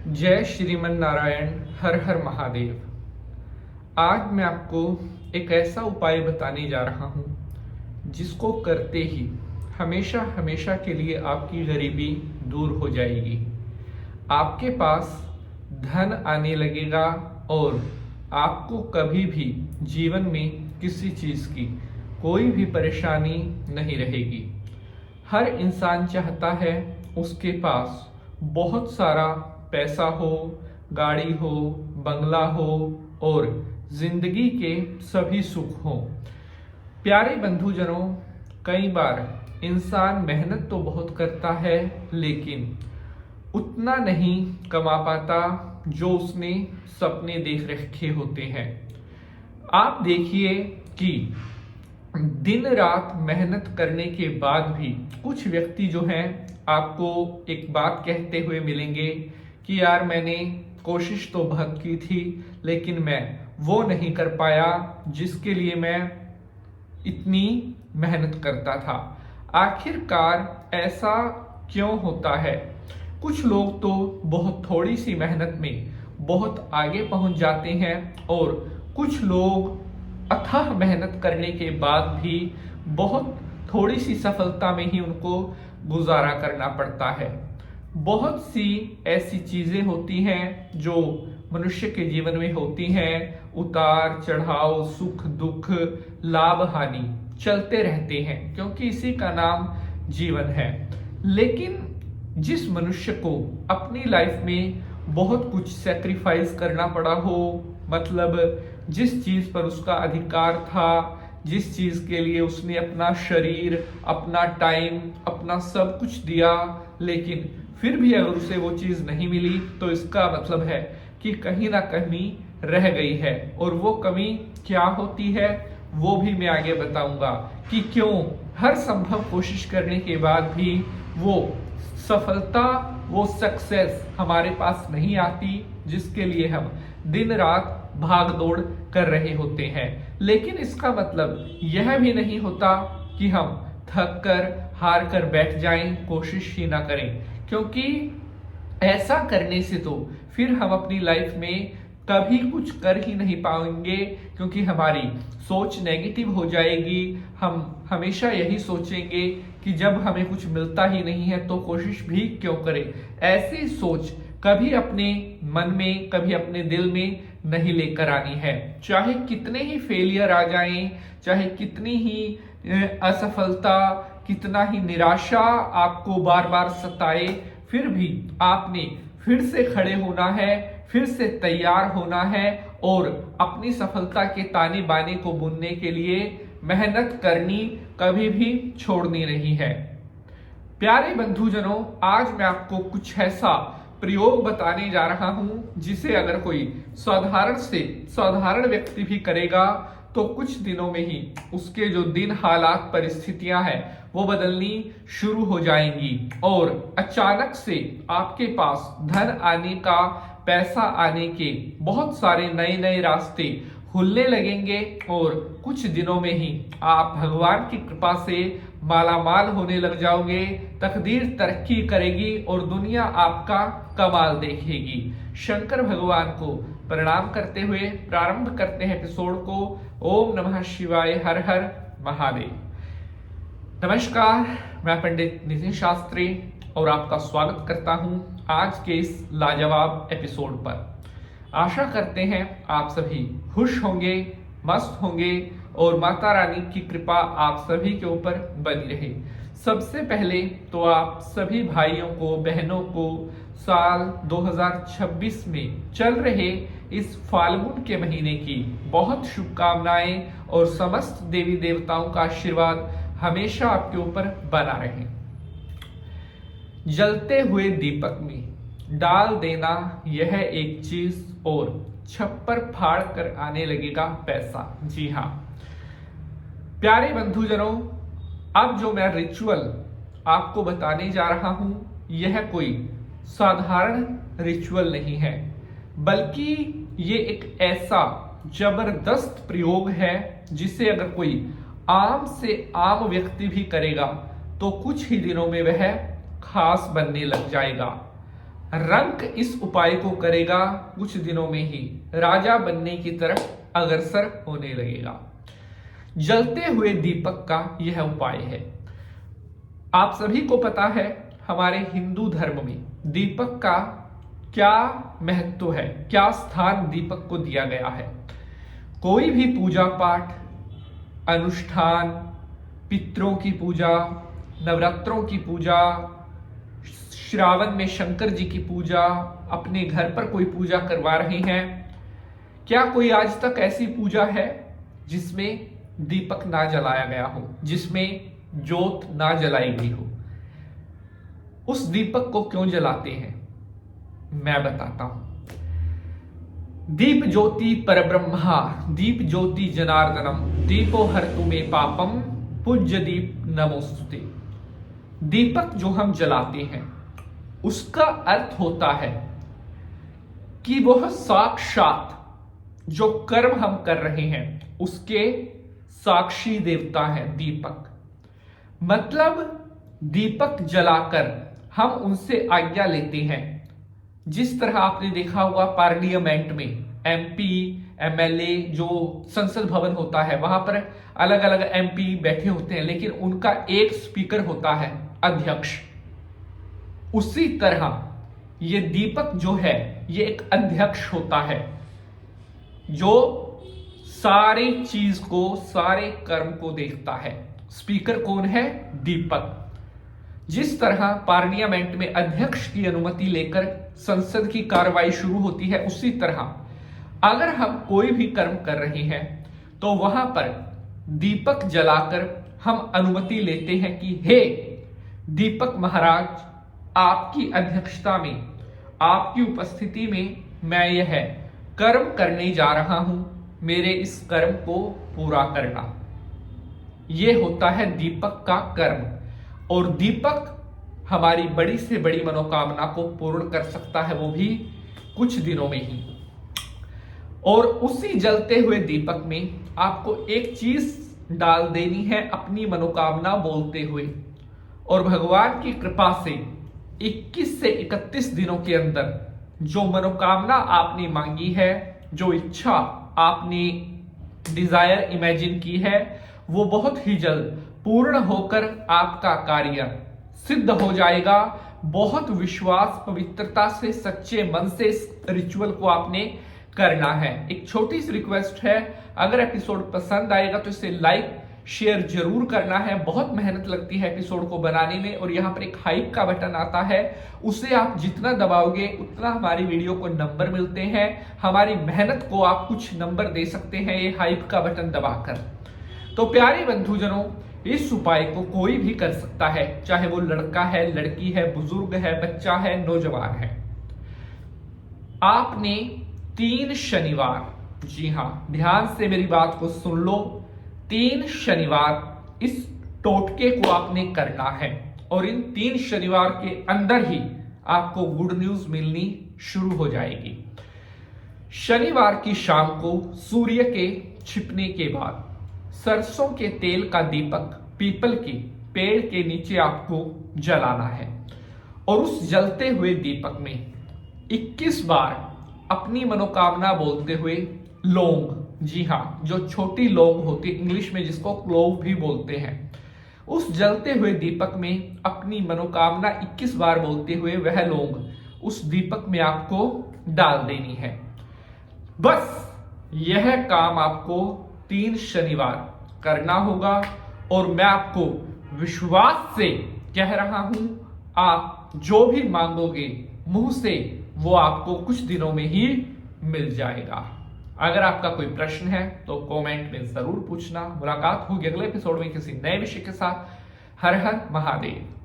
जय श्रीमन नारायण। हर हर महादेव। आज मैं आपको एक ऐसा उपाय बताने जा रहा हूँ जिसको करते ही हमेशा हमेशा के लिए आपकी गरीबी दूर हो जाएगी। आपके पास धन आने लगेगा और आपको कभी भी जीवन में किसी चीज़ की कोई भी परेशानी नहीं रहेगी। हर इंसान चाहता है उसके पास बहुत सारा पैसा हो, गाड़ी हो, बंगला हो और जिंदगी के सभी सुख हो। प्यारे बंधुजनों, कई बार इंसान मेहनत तो बहुत करता है लेकिन उतना नहीं कमा पाता जो उसने सपने देख रखे होते हैं। आप देखिए कि दिन रात मेहनत करने के बाद भी कुछ व्यक्ति जो हैं आपको एक बात कहते हुए मिलेंगे कि यार मैंने कोशिश तो बहुत की थी लेकिन मैं वो नहीं कर पाया जिसके लिए मैं इतनी मेहनत करता था। आखिरकार ऐसा क्यों होता है? कुछ लोग तो बहुत थोड़ी सी मेहनत में बहुत आगे पहुंच जाते हैं और कुछ लोग अथाह मेहनत करने के बाद भी बहुत थोड़ी सी सफलता में ही उनको गुजारा करना पड़ता है। बहुत सी ऐसी चीजें होती हैं जो मनुष्य के जीवन में होती हैं। उतार चढ़ाव, सुख दुख, लाभ हानि चलते रहते हैं क्योंकि इसी का नाम जीवन है। लेकिन जिस मनुष्य को अपनी लाइफ में बहुत कुछ सैक्रिफाइस करना पड़ा हो, मतलब जिस चीज पर उसका अधिकार था, जिस चीज के लिए उसने अपना शरीर, अपना टाइम, अपना सब कुछ दिया, लेकिन फिर भी अगर उसे वो चीज नहीं मिली तो इसका मतलब है कि कहीं ना कहीं रह गई है। और वो कमी क्या होती है वो भी मैं आगे बताऊंगा कि क्यों हर संभव कोशिश करने के बाद भी वो सफलता, वो सक्सेस हमारे पास नहीं आती जिसके लिए हम दिन रात भाग दौड़ कर रहे होते हैं। लेकिन इसका मतलब यह भी नहीं होता कि हम थक कर हार कर बैठ जाएं, कोशिश ही ना करें, क्योंकि ऐसा करने से तो फिर हम अपनी लाइफ में कभी कुछ कर ही नहीं पाएंगे, क्योंकि हमारी सोच नेगेटिव हो जाएगी। हम हमेशा यही सोचेंगे कि जब हमें कुछ मिलता ही नहीं है तो कोशिश भी क्यों करें। ऐसी सोच कभी अपने मन में, कभी अपने दिल में नहीं लेकर आनी है। चाहे कितने ही फेलियर आ जाएं, चाहे कितनी ही असफलता, कितना ही निराशा आपको बार बार सताए, फिर भी आपने फिर से खड़े होना है, फिर से तैयार होना है और अपनी सफलता के ताने बाने को बुनने के लिए मेहनत करनी कभी भी छोड़नी नहीं है। प्यारे बंधुजनों, आज मैं आपको कुछ ऐसा प्रयोग बताने जा रहा हूं जिसे अगर कोई साधारण से साधारण व्यक्ति भी करेगा तो कुछ दिनों में ही उसके जो दिन, हालात, परिस्थितियां हैं वो बदलनी शुरू हो जाएंगी और अचानक से आपके पास धन आने का, पैसा आने के बहुत सारे नए नए रास्ते खुलने लगेंगे और कुछ दिनों में ही आप भगवान की कृपा से मालामाल होने लग जाओगे। तकदीर तरक्की करेगी और दुनिया आपका कमाल देखेगी। शंकर भगवान को प्रणाम करते हुए प्रारंभ करते हैं एपिसोड को। ओम नमः शिवाय, हर हर महादेव। नमस्कार, मैं पंडित नितिन शास्त्री और आपका स्वागत करता हूं आज के इस लाजवाब एपिसोड पर। आशा करते हैं आप सभी खुश होंगे, मस्त होंगे और माता रानी की कृपा आप सभी के ऊपर बनी रहे। सबसे पहले तो आप सभी भाइयों को, बहनों को साल 2026 में चल रहे इस फाल्गुन के महीने की बहुत शुभकामनाएं और समस्त देवी देवताओं का आशीर्वाद हमेशा आपके ऊपर बना रहे। जलते हुए दीपक में डाल देना यह एक चीज और छप्पर फाड़ कर आने लगेगा पैसा। जी हाँ प्यारे बंधुजनों, अब जो मैं रिचुअल आपको बताने जा रहा हूं यह कोई साधारण रिचुअल नहीं है, बल्कि ये एक ऐसा जबरदस्त प्रयोग है जिसे अगर कोई आम से आम व्यक्ति भी करेगा तो कुछ ही दिनों में वह खास बनने लग जाएगा। रंक इस उपाय को करेगा, कुछ दिनों में ही राजा बनने की तरफ अग्रसर होने लगेगा। जलते हुए दीपक का यह उपाय है। आप सभी को पता है हमारे हिंदू धर्म में दीपक का क्या महत्व है, क्या स्थान दीपक को दिया गया है। कोई भी पूजा पाठ, अनुष्ठान, पितरों की पूजा, नवरात्रों की पूजा, श्रावण में शंकर जी की पूजा, अपने घर पर कोई पूजा करवा रहे हैं, क्या कोई आज तक ऐसी पूजा है जिसमें दीपक ना जलाया गया हो, जिसमें ज्योत ना जलाई गई हो? उस दीपक को क्यों जलाते हैं मैं बताता हूं। दीप ज्योति परब्रह्मा, दीप ज्योति जनार्दनम, दीपो हरतु मे पापम, पूज्य दीप नमोस्तुते। दीपक जो हम जलाते हैं उसका अर्थ होता है कि वह साक्षात जो कर्म हम कर रहे हैं उसके साक्षी देवता है दीपक। मतलब दीपक जलाकर हम उनसे आज्ञा लेते हैं। जिस तरह आपने देखा होगा पार्लियामेंट में एमपी, एमएलए, जो संसद भवन होता है वहां पर अलग अलग एमपी बैठे होते हैं, लेकिन उनका एक स्पीकर होता है, अध्यक्ष। उसी तरह ये दीपक जो है ये एक अध्यक्ष होता है जो सारी चीज को, सारे कर्म को देखता है। स्पीकर कौन है? दीपक। जिस तरह पार्लियामेंट में अध्यक्ष की अनुमति लेकर संसद की कार्रवाई शुरू होती है, उसी तरह अगर हम कोई भी कर्म कर रहे हैं तो वहां पर दीपक जलाकर हम अनुमति लेते हैं कि हे दीपक महाराज, आपकी अध्यक्षता में, आपकी उपस्थिति में मैं यह कर्म करने जा रहा हूं, मेरे इस कर्म को पूरा करना। यह होता है दीपक का कर्म। और दीपक हमारी बड़ी से बड़ी मनोकामना को पूर्ण कर सकता है, वो भी कुछ दिनों में ही। और उसी जलते हुए दीपक में आपको एक चीज डाल देनी है अपनी मनोकामना बोलते हुए, और भगवान की कृपा से 21 से 31 दिनों के अंदर जो मनोकामना आपने मांगी है, जो इच्छा आपने डिजायर इमेजिन की है, वो बहुत ही जल्द पूर्ण होकर आपका कार्य सिद्ध हो जाएगा। बहुत विश्वास, पवित्रता से, सच्चे मन से इस रिचुअल को आपने करना है। एक छोटी सी रिक्वेस्ट है, अगर एपिसोड पसंद आएगा तो इसे लाइक शेयर जरूर करना है। बहुत मेहनत लगती है एपिसोड को बनाने में, और यहाँ पर एक हाइप का बटन आता है, उसे आप जितना दबाओगे उतना हमारी वीडियो को नंबर मिलते हैं। हमारी मेहनत को आप कुछ नंबर दे सकते हैं ये हाइप का बटन दबाकर। तो प्यारे बंधुजनों, इस उपाय को कोई भी कर सकता है, चाहे वो लड़का है, लड़की है, बुजुर्ग है, बच्चा है, नौजवान है। आपने 3 शनिवार, जी हां, ध्यान से मेरी बात को सुन लो, 3 शनिवार इस टोटके को आपने करना है, और इन 3 शनिवार के अंदर ही आपको गुड न्यूज मिलनी शुरू हो जाएगी। शनिवार की शाम को सूर्य के छिपने के बाद सरसों के तेल का दीपक पीपल के पेड़ के नीचे आपको जलाना है, और उस जलते हुए दीपक में 21 बार अपनी मनोकामना बोलते हुए लौंग, जी हां, जो छोटी लौंग होती है, इंग्लिश में जिसको क्लोव भी बोलते हैं, उस जलते हुए दीपक में अपनी मनोकामना 21 बार बोलते हुए वह लौंग उस दीपक में आपको डाल देनी है। बस यह काम आपको 3 शनिवार करना होगा, और मैं आपको विश्वास से कह रहा हूं, आप जो भी मांगोगे मुंह से वो आपको कुछ दिनों में ही मिल जाएगा। अगर आपका कोई प्रश्न है तो कमेंट में जरूर पूछना। मुलाकात होगी अगले एपिसोड में किसी नए विषय के साथ। हर हर महादेव।